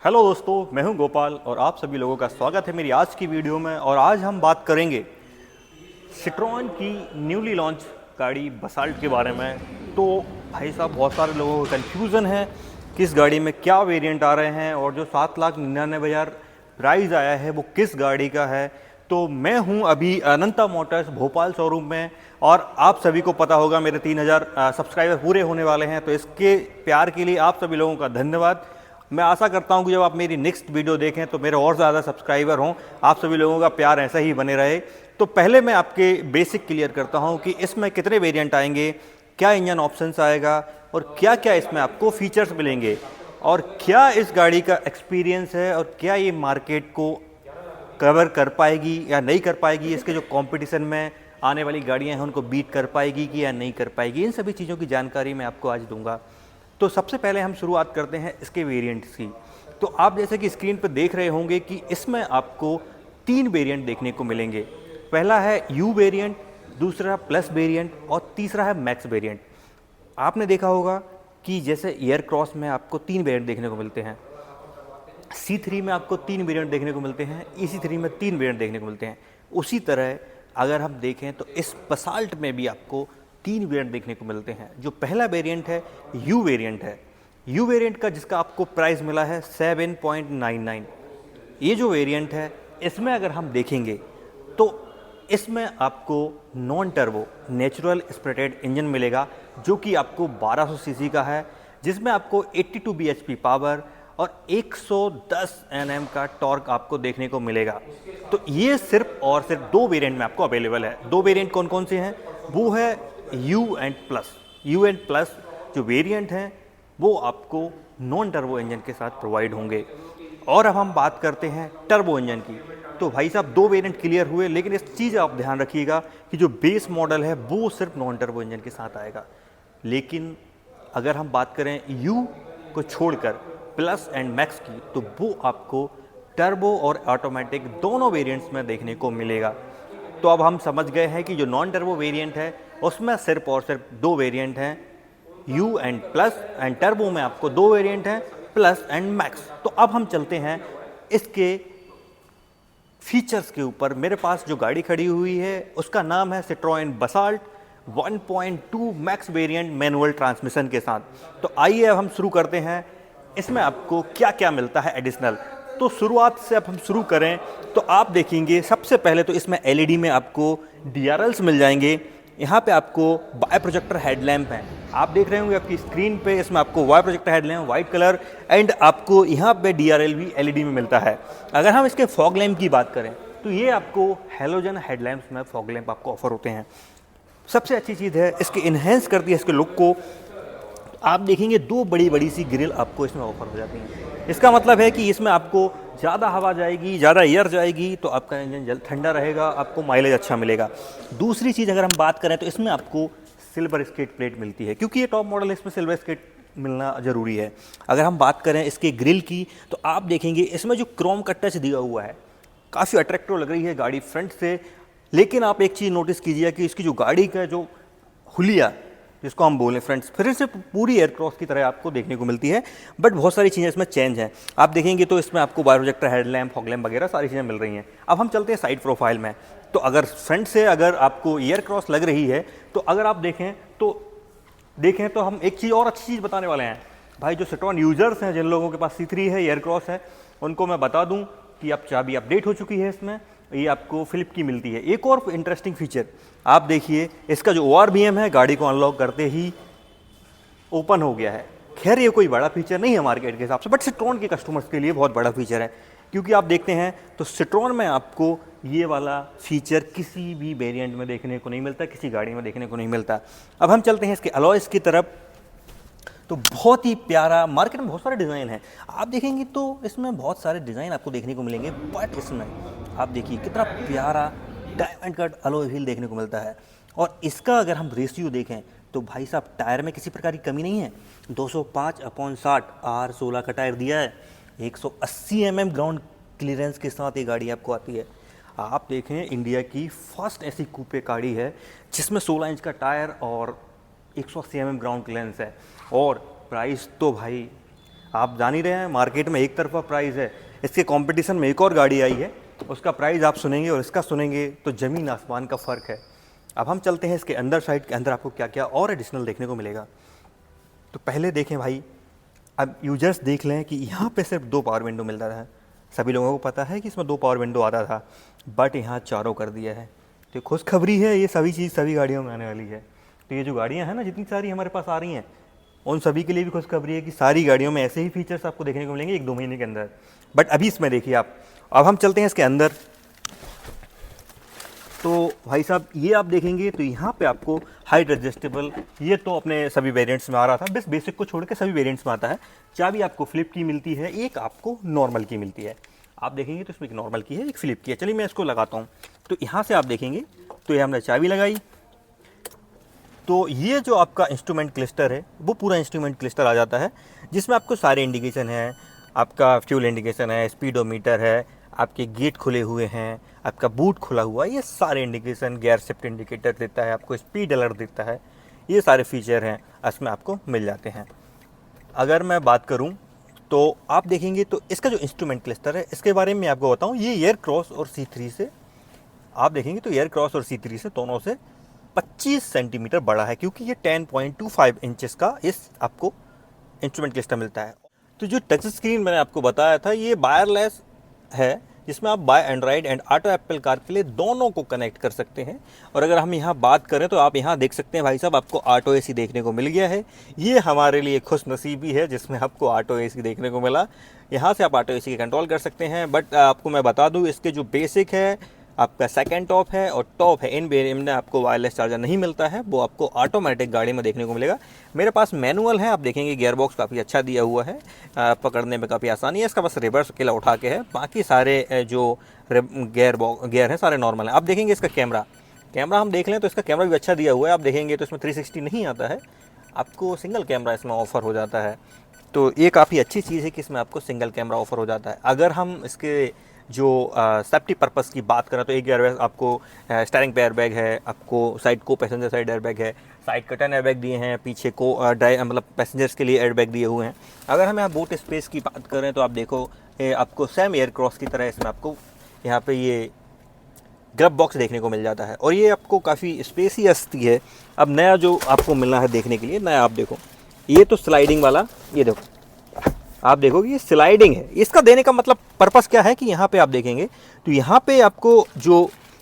Hello दोस्तों, मैं हूं गोपाल और आप सभी लोगों का स्वागत है मेरी आज की वीडियो में। और आज हम बात करेंगे सिट्रोन की न्यूली लॉन्च गाड़ी बसाल्ट के बारे में। तो भाई साहब, बहुत सारे लोगों को कन्फ्यूज़न है कि इस गाड़ी में क्या वेरिएंट आ रहे हैं और जो 7,99,000 प्राइस आया है वो किस गाड़ी का है। तो मैं हूं अभी अनंता मोटर्स भोपाल शोरूम में और आप सभी को पता होगा मेरे 3,000 सब्सक्राइबर पूरे होने वाले हैं। तो इसके प्यार के लिए आप सभी लोगों का धन्यवाद। मैं आशा करता हूं कि जब आप मेरी नेक्स्ट वीडियो देखें तो मेरे और ज़्यादा सब्सक्राइबर हों। आप सभी लोगों का प्यार ऐसा ही बने रहे। तो पहले मैं आपके बेसिक क्लियर करता हूं कि इसमें कितने वेरिएंट आएंगे, क्या इंजन ऑप्शंस आएगा और क्या क्या इसमें आपको फीचर्स मिलेंगे और क्या इस गाड़ी का एक्सपीरियंस है और क्या ये मार्केट को कवर कर पाएगी या नहीं कर पाएगी, इसके जो कंपटीशन में आने वाली गाड़ियां हैं उनको बीट कर पाएगी कि या नहीं कर पाएगी। इन सभी चीज़ों की जानकारी मैं आपको आज दूंगा। तो सबसे पहले हम शुरुआत करते हैं इसके वेरिएंट्स की। तो आप जैसे कि स्क्रीन पर देख रहे होंगे कि इसमें आपको 3 वेरिएंट देखने को मिलेंगे। पहला है यू वेरिएंट, दूसरा प्लस वेरिएंट और तीसरा है मैक्स वेरिएंट। आपने देखा होगा कि जैसे एयर क्रॉस में आपको 3 वेरिएंट देखने को मिलते हैं, C3 में आपको 3 वेरिएंट देखने को मिलते हैं, EC3 में 3 वेरिएंट देखने को मिलते हैं। उसी तरह अगर हम देखें तो इस बसाल्ट में भी आपको 3 वेरिएंट देखने को मिलते हैं। जो पहला वेरिएंट है यू वेरिएंट है। यू वेरिएंट का जिसका आपको प्राइस मिला है 7.99। ये जो वेरिएंट है इसमें अगर हम देखेंगे तो इसमें आपको नॉन टर्बो नेचुरल स्प्रेटेड इंजन मिलेगा जो कि आपको 1200 सीसी का है, जिसमें आपको 82 bhp पावर और 110 Nm का टॉर्क आपको देखने को मिलेगा। तो ये सिर्फ और सिर्फ 2 वेरिएंट में आपको अवेलेबल है। 2 वेरिएंट कौन कौन से हैं? वो है you and plus. You and plus जो वेरिएंट हैं वो आपको नॉन टर्बो इंजन के साथ प्रोवाइड होंगे। और अब हम बात करते हैं टर्बो इंजन की। तो भाई साहब 2 वेरिएंट क्लियर हुए, लेकिन इस चीज़ आप ध्यान रखिएगा कि जो बेस मॉडल है वो सिर्फ नॉन टर्बो इंजन के साथ आएगा। लेकिन अगर हम बात करें यू को छोड़कर प्लस एंड मैक्स की, तो वो आपको टर्बो और ऑटोमेटिक दोनों वेरिएंट्स में देखने को मिलेगा। तो अब हम समझ गए हैं कि जो नॉन टर्बो वेरिएंट है उसमें सिर्फ और सिर्फ 2 वेरिएंट हैं, you and plus, and turbo में आपको 2 वेरिएंट हैं, प्लस एंड मैक्स। तो अब हम चलते हैं इसके फीचर्स के ऊपर। मेरे पास जो गाड़ी खड़ी हुई है उसका नाम है Citroen basalt 1.2 max variant manual transmission के साथ। तो आइए अब हम शुरू करते हैं इसमें आपको क्या क्या मिलता है एडिशनल। तो शुरुआत से अब हम शुरू करें तो आप देखेंगे सबसे पहले तो इसमें एलईडी में आपको डीआरएल्स मिल जाएंगे। यहाँ पे आपको वाई प्रोजेक्टर हेडलैम्प हैं, आप देख रहे होंगे आपकी स्क्रीन पे। इसमें आपको Y projector headlamp white colour and आपको यहाँ पे डीआरएल भी एलईडी में मिलता है। अगर हम इसके फॉग लैम्प की बात करें तो ये आपको हेलोजन हेडलैम्प्स में फॉग लैम्प आपको ऑफर होते हैं। सबसे अच्छी चीज़ है इसके इन्हेंस करती है इसके लुक को। आप देखेंगे 2 बड़ी बड़ी सी ग्रिल आपको इसमें ऑफर हो जाती हैं। इसका मतलब है कि इसमें आपको ज़्यादा हवा जाएगी, ज़्यादा एयर जाएगी तो आपका इंजन जल्द ठंडा रहेगा, आपको माइलेज अच्छा मिलेगा। दूसरी चीज़ अगर हम बात करें तो इसमें आपको सिल्वर स्केट प्लेट मिलती है, क्योंकि ये टॉप मॉडल है, इसमें सिल्वर स्केट मिलना ज़रूरी है। अगर हम बात करें इसके ग्रिल की तो आप देखेंगे इसमें जो क्रोम का टच दिया हुआ है काफ़ी अट्रैक्टिव लग रही है गाड़ी फ्रंट से। लेकिन आप एक चीज़ नोटिस कीजिए कि इसकी जो गाड़ी का जो हुलिया जिसको हम बोलें फ्रंट, फिर से पूरी एयरक्रॉस की तरह आपको देखने को मिलती है, बट बहुत सारी चीज़ें इसमें चेंज हैं। आप देखेंगे तो इसमें आपको Y projector headlamp fog lamp वगैरह सारी चीज़ें मिल रही हैं। अब हम चलते हैं साइड प्रोफाइल में। तो अगर फ्रंट से अगर आपको एयर क्रॉस लग रही है तो अगर आप देखें तो हम एक चीज़ और अच्छी चीज़ बताने वाले हैं भाई। जो सिट्रोन यूजर्स हैं, जिन लोगों के पास C3 है, एयर क्रॉस है, उनको मैं बता दूं कि अब चाबी अपडेट हो चुकी है। इसमें ये आपको फ्लिप की मिलती है। एक और इंटरेस्टिंग फीचर आप देखिए, इसका जो ORVM है गाड़ी को अनलॉक करते ही ओपन हो गया है। खैर ये कोई बड़ा फीचर नहीं है मार्केट के हिसाब से, बट सिट्रोन के कस्टमर्स के लिए बहुत बड़ा फीचर है, क्योंकि आप देखते हैं तो सिट्रोन में आपको ये वाला फीचर किसी भी वेरिएंट में देखने को नहीं मिलता, किसी गाड़ी में देखने को नहीं मिलता। अब हम चलते हैं इसके अलॉयस की तरफ। तो बहुत ही प्यारा, मार्केट में बहुत सारे डिज़ाइन हैं, आप देखेंगे तो इसमें बहुत सारे डिज़ाइन आपको देखने को मिलेंगे, बट इसमें आप देखिए कितना प्यारा डायमंड कट अलॉय व्हील देखने को मिलता है। और इसका अगर हम रेशियो देखें तो भाई साहब टायर में किसी प्रकार की कमी नहीं है। 205/60 R16 का टायर दिया है, 180 mm ग्राउंड क्लियरेंस के साथ ये गाड़ी आपको आती है। आप देखें इंडिया की फर्स्ट ऐसी कूपे गाड़ी है जिसमें 16 इंच का टायर और 180 mm ग्राउंड क्लियरेंस है। और प्राइस तो भाई आप जान ही रहे हैं मार्केट में एक तरफा प्राइस है, इसके कंपटीशन में एक और गाड़ी आई है, उसका प्राइस आप सुनेंगे और इसका सुनेंगे तो ज़मीन आसमान का फ़र्क है। अब हम चलते हैं इसके अंदर साइड के अंदर आपको क्या क्या और एडिशनल देखने को मिलेगा। तो पहले देखें भाई, अब यूजर्स देख लें कि यहाँ पे सिर्फ 2 पावर विंडो मिलता था। सभी लोगों को पता है कि इसमें 2 पावर विंडो आता था, बट यहाँ चारों कर दिया है। तो खुशखबरी है, ये सभी चीज़ सभी गाड़ियों में आने वाली है। तो ये जो गाड़ियाँ हैं ना, जितनी सारी हमारे पास आ रही हैं, उन सभी के लिए भी खुशखबरी है कि सारी गाड़ियों में ऐसे ही फीचर्स आपको देखने को मिलेंगे 1-2 महीने के अंदर। बट अभी इसमें देखिए आप, अब हम चलते हैं इसके अंदर। तो भाई साहब ये आप देखेंगे तो यहाँ पे आपको हाइट एडजस्टेबल, ये तो अपने सभी वेरिएंट्स में आ रहा था, बस बेसिक को छोड़ के सभी वेरिएंट्स में आता है। चाबी आपको फ्लिप की मिलती है, एक आपको नॉर्मल की मिलती है। आप देखेंगे तो इसमें एक नॉर्मल की है, एक फ्लिप की है। चलिए मैं इसको लगाता हूँ। तो यहाँ से आप देखेंगे तो ये हमने चाबी लगाई, तो ये जो आपका इंस्ट्रूमेंट क्लस्टर है वो पूरा इंस्ट्रूमेंट क्लस्टर आ जाता है, जिसमें आपको सारे इंडिकेशन हैं। आपका फ्यूल इंडिकेशन है, स्पीडोमीटर है, आपके गेट खुले हुए हैं, आपका बूट खुला हुआ है, ये सारे इंडिकेशन, गियर शिफ्ट इंडिकेटर देता है, आपको स्पीड अलर्ट देता है, ये सारे फीचर हैं इसमें आपको मिल जाते हैं। अगर मैं बात करूं तो आप देखेंगे तो इसका जो इंस्ट्रूमेंट क्लस्टर है इसके बारे में आपको बताऊं, ये एयर क्रॉस और C3 से आप देखेंगे तो एयर क्रॉस और C3 से दोनों से 25 सेंटीमीटर बड़ा है, क्योंकि ये 10.25 इंचेस का इस आपको इंस्ट्रूमेंट क्लस्टर मिलता है। तो जो टच स्क्रीन मैंने आपको बताया था ये वायरलेस है, जिसमें आप bye Android and auto Apple car के लिए दोनों को कनेक्ट कर सकते हैं। और अगर हम यहाँ बात करें तो आप यहाँ देख सकते हैं भाई साहब, आपको ऑटो एसी देखने को मिल गया है। ये हमारे लिए खुशनसीबी है जिसमें आपको ऑटो एसी देखने को मिला। यहाँ से आप ऑटो एसी कंट्रोल कर सकते हैं। बट आपको मैं बता दूँ, इसके जो बेसिक है आपका सेकंड टॉप है और टॉप है, इन वेरिएंट में आपको वायरलेस चार्जर नहीं मिलता है, वो आपको ऑटोमेटिक गाड़ी में देखने को मिलेगा। मेरे पास मैनुअल है, आप देखेंगे गियर बॉक्स काफ़ी अच्छा दिया हुआ है, पकड़ने में काफ़ी आसानी है। इसका बस रिवर्स अकेला उठा के है, बाकी सारे जो गियर है सारे नॉर्मल है। आप देखेंगे इसका कैमरा हम देख लें तो इसका कैमरा भी अच्छा दिया हुआ है। आप देखेंगे तो इसमें 360 नहीं आता है, आपको सिंगल कैमरा इसमें ऑफ़र हो जाता है। तो ये काफ़ी अच्छी चीज़ है कि इसमें आपको सिंगल कैमरा ऑफ़र हो जाता है। अगर हम इसके जो सेफ्टी पर्पस की बात करें तो एक एयरबैग आपको, स्टीयरिंग पे एयरबैग है, आपको साइड को पैसेंजर साइड एयरबैग है, साइड कर्टन एयरबैग दिए हैं, पीछे को मतलब पैसेंजर्स के लिए एयरबैग दिए हुए हैं। अगर हम यहाँ बूट स्पेस की बात करें तो आप देखो आपको सेम एयर क्रॉस की तरह इसमें आपको यहाँ पे ये ग्लब बॉक्स देखने को मिल जाता है, और ये आपको काफ़ी स्पेसियस है। अब नया जो आपको मिलना है देखने के लिए, नया आप देखो, ये तो स्लाइडिंग वाला, ये देखो आप देखोगे ये स्लाइडिंग है। इसका देने का मतलब पर्पस क्या है कि यहाँ पे आप देखेंगे तो यहाँ पे आपको जो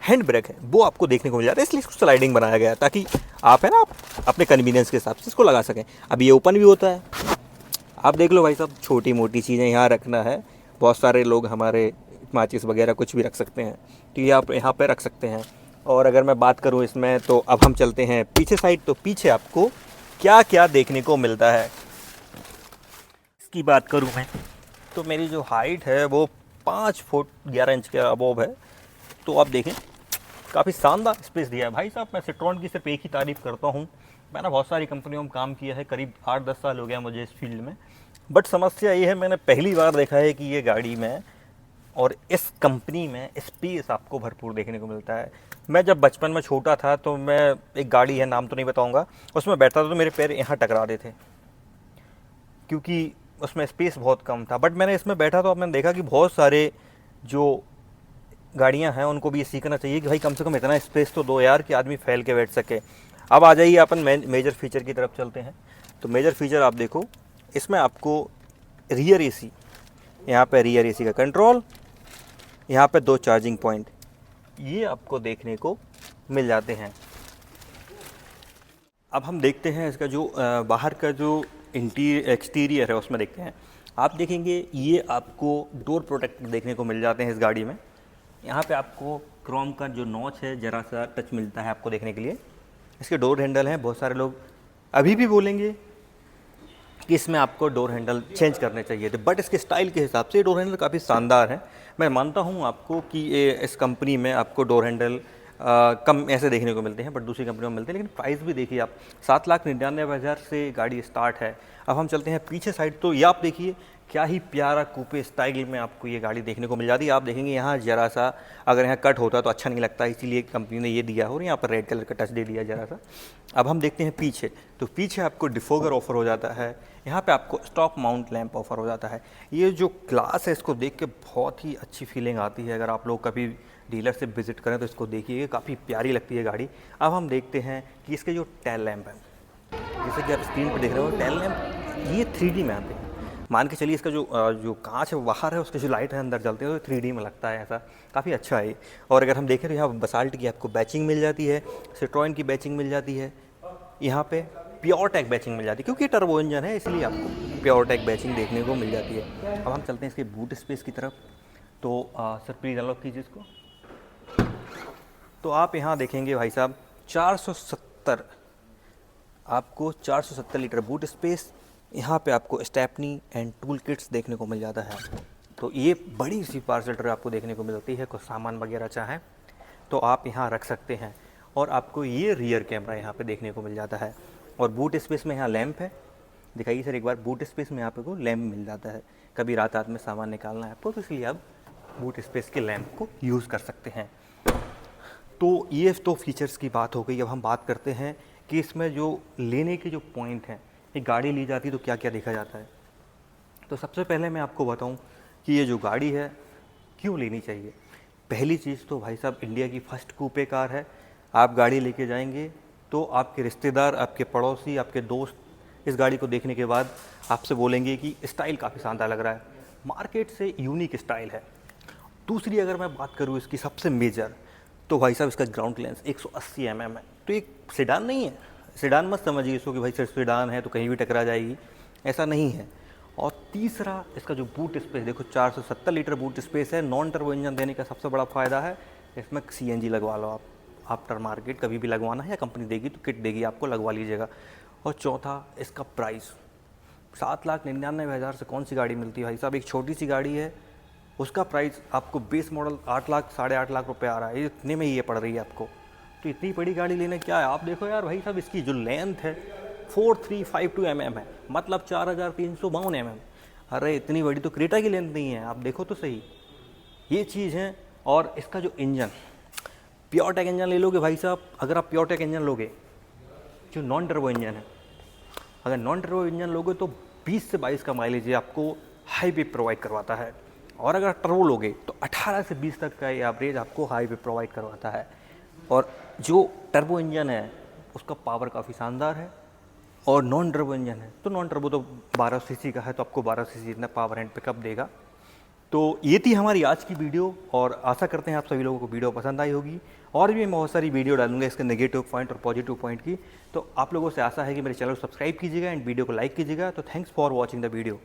हैंड ब्रेक है वो आपको देखने को मिल जाता है, इसलिए इसको स्लाइडिंग बनाया गया है ताकि आप है ना आप अपने कन्वीनियंस के हिसाब से इसको लगा सकें। अब ये ओपन भी होता है, आप देख लो भाई साहब, छोटी मोटी चीज़ें यहाँ रखना है, बहुत सारे लोग हमारे माचिस वगैरह कुछ भी रख सकते हैं, तो ये आप यहाँ पर रख सकते हैं। और अगर मैं बात करूँ इसमें तो अब हम चलते हैं पीछे साइड, तो पीछे आपको क्या क्या देखने को मिलता है की बात करूं मैं तो मेरी जो हाइट है वो 5 फुट 11 इंच के अबोव है। तो आप देखें काफ़ी शानदार स्पेस दिया है भाई साहब। मैं सिट्रॉन की सिर्फ एक ही तारीफ़ करता हूं, मैंने बहुत सारी कंपनियों में काम किया है, करीब 8-10 साल हो गया मुझे इस फील्ड में। बट समस्या ये है, मैंने पहली बार देखा है कि ये गाड़ी में और इस कंपनी में स्पेस आपको भरपूर देखने को मिलता है। मैं जब बचपन में छोटा था तो मैं, एक गाड़ी है नाम तो नहीं बताऊँगा, उसमें बैठता था तो मेरे पैर यहाँ टकरा रहे थे क्योंकि उसमें स्पेस बहुत कम था। बट मैंने इसमें बैठा तो अब मैंने देखा कि बहुत सारे जो गाड़ियां हैं उनको भी ये सीखना चाहिए कि भाई कम से कम इतना स्पेस तो दो यार कि आदमी फैल के बैठ सके। अब आ जाइए अपन मेजर फीचर की तरफ चलते हैं। तो मेजर फीचर आप देखो, इसमें आपको रियर एसी, यहाँ पे रियर एसी का कंट्रोल, यहाँ पे 2 चार्जिंग पॉइंट, ये आपको देखने को मिल जाते हैं। अब हम देखते हैं इसका जो बाहर का जो एक्सटीरियर है उसमें देखते हैं। आप देखेंगे ये आपको डोर प्रोटेक्टर देखने को मिल जाते हैं इस गाड़ी में। यहाँ पे आपको क्रोम का जो नॉच है ज़रा सा टच मिलता है आपको देखने के लिए। इसके डोर हैंडल हैं, बहुत सारे लोग अभी भी बोलेंगे कि इसमें आपको डोर हैंडल चेंज करने चाहिए थे, बट इसके स्टाइल के हिसाब से डोर हैंडल काफ़ी शानदार है। मैं मानता हूँ आपको कि इस कंपनी में आपको डोर हैंडल कम ऐसे देखने को मिलते हैं, बट दूसरी कंपनियों में मिलते हैं। लेकिन प्राइस भी देखिए आप, 7,99,000 से गाड़ी स्टार्ट है। अब हम चलते हैं पीछे साइड, तो ये आप देखिए क्या ही प्यारा कूपे स्टाइल में आपको ये गाड़ी देखने को मिल जाती है। आप देखेंगे यहाँ ज़रा सा अगर यहाँ कट होता तो अच्छा नहीं लगता, इसीलिए कंपनी ने ये दिया और यहाँ पर रेड कलर का टच दे दिया ज़रा सा। अब हम देखते हैं पीछे, तो पीछे आपको डिफोगर ऑफर हो जाता है, यहाँ पे आपको स्टॉप माउंट लैंप ऑफर हो जाता है। ये जो ग्लास है इसको देख के बहुत ही अच्छी फीलिंग आती है। अगर आप लोग कभी डीलर से विजिट करें तो इसको देखिए, काफ़ी प्यारी लगती है गाड़ी। अब हम देखते हैं कि इसके जो टेल लैंप हैं, जैसे कि आप स्क्रीन पर देख रहे हो, टेल लैंप ये 3D में आते हैं। मान के चलिए इसका जो कांच है बाहर है, उसके जो लाइट है अंदर जलते हैं तो 3D में लगता है, ऐसा काफ़ी अच्छा है। और अगर हम देखें तो यहाँ बसाल्ट की आपको बैचिंग मिल जाती है, सिट्रोएन की बैचिंग मिल जाती है, यहाँ पे प्योरटेक बैचिंग मिल जाती है, क्योंकि टर्बो इंजन है इसलिए आपको प्योरटेक बैचिंग देखने को मिल जाती है। अब हम चलते हैं इसके बूट स्पेस की तरफ। तो सर प्लीज़ अनलॉक कीजिए इसको। तो आप यहाँ देखेंगे भाई साहब 470, आपको 470 लीटर बूट स्पेस। यहाँ पे आपको स्टेपनी एंड टूल किट्स देखने को मिल जाता है। तो ये बड़ी सी पार्सल ट्रे आपको देखने को मिलती है, कुछ सामान वगैरह चाहें तो आप यहाँ रख सकते हैं। और आपको ये रियर कैमरा यहाँ पे देखने को मिल जाता है। और बूट स्पेस में यहाँ लैंप है, दिखाइए सर एक बार। बूट स्पेस में आप को लैंप मिल जाता है, कभी रात में सामान निकालना है आपको तो इसलिए आप बूट स्पेस के लैंप को यूज़ कर सकते हैं। तो ये तो फीचर्स की बात हो गई। अब हम बात करते हैं कि इसमें जो लेने के जो पॉइंट हैं, एक गाड़ी ली जाती है तो क्या क्या देखा जाता है। तो सबसे पहले मैं आपको बताऊं कि ये जो गाड़ी है क्यों लेनी चाहिए। पहली चीज़ तो भाई साहब इंडिया की फर्स्ट कूपे कार है। आप गाड़ी लेके जाएंगे तो आपके रिश्तेदार, आपके पड़ोसी, आपके दोस्त इस गाड़ी को देखने के बाद आपसे बोलेंगे कि स्टाइल काफ़ी शानदार लग रहा है, मार्केट से यूनिक स्टाइल है। दूसरी अगर मैं बात करूँ इसकी सबसे मेजर, तो भाई साहब इसका ग्राउंड क्लियरेंस 180 mm है। तो एक सेडान नहीं है, सेडान मत समझिए इसको कि भाई सिर्फ सेडान है तो कहीं भी टकरा जाएगी, ऐसा नहीं है। और तीसरा इसका जो बूट स्पेस देखो, 470 लीटर बूट स्पेस है। नॉन टर्बो इंजन देने का सबसे बड़ा फ़ायदा है इसमें CNG लगवा लो आप, आफ्टर मार्केट कभी भी लगवाना है या कंपनी देगी तो किट देगी आपको, लगवा लीजिएगा। और चौथा इसका प्राइस, 7,99,000 से कौन सी गाड़ी मिलती है भाई साहब। एक छोटी सी गाड़ी है उसका प्राइस आपको बेस मॉडल 8 लाख 8.5 लाख रुपए आ रहा है, इतने में ही ये पड़ रही है आपको। तो इतनी बड़ी गाड़ी लेने क्या है। आप देखो यार भाई साहब, इसकी जो लेंथ है 4352 mm है, मतलब 4352 mm। अरे इतनी बड़ी तो क्रेटा की लेंथ नहीं है, आप देखो तो सही, ये चीज़ है। और इसका जो इंजन, प्योरटेक इंजन ले लोगे भाई साहब। अगर आप प्योरटेक इंजन लोगे जो नॉन टर्बो इंजन है, अगर नॉन टर्बो इंजन लोगे तो 20 से 22 का माइलेज आपको हाईवे प्रोवाइड करवाता है। और अगर टर्बो लोगे तो 18 से 20 तक का ये एवरेज आपको हाईवे प्रोवाइड करवाता है। और जो टर्बो इंजन है उसका पावर काफ़ी शानदार है। और नॉन टर्बो इंजन है तो नॉन टर्बो तो 12 सीसी का है, तो आपको 12 सीसी इतना पावर एंड पिकअप देगा। तो ये थी हमारी आज की वीडियो, और आशा करते हैं आप सभी लोगों को वीडियो पसंद आई होगी। और भी मैं बहुत सारी वीडियो डालूंगा इसके नेगेटिव पॉइंट और पॉजिटिव पॉइंट की। तो आप लोगों से आशा है कि मेरे चैनल को सब्सक्राइब कीजिएगा एंड वीडियो को लाइक कीजिएगा। तो thanks for watching the video.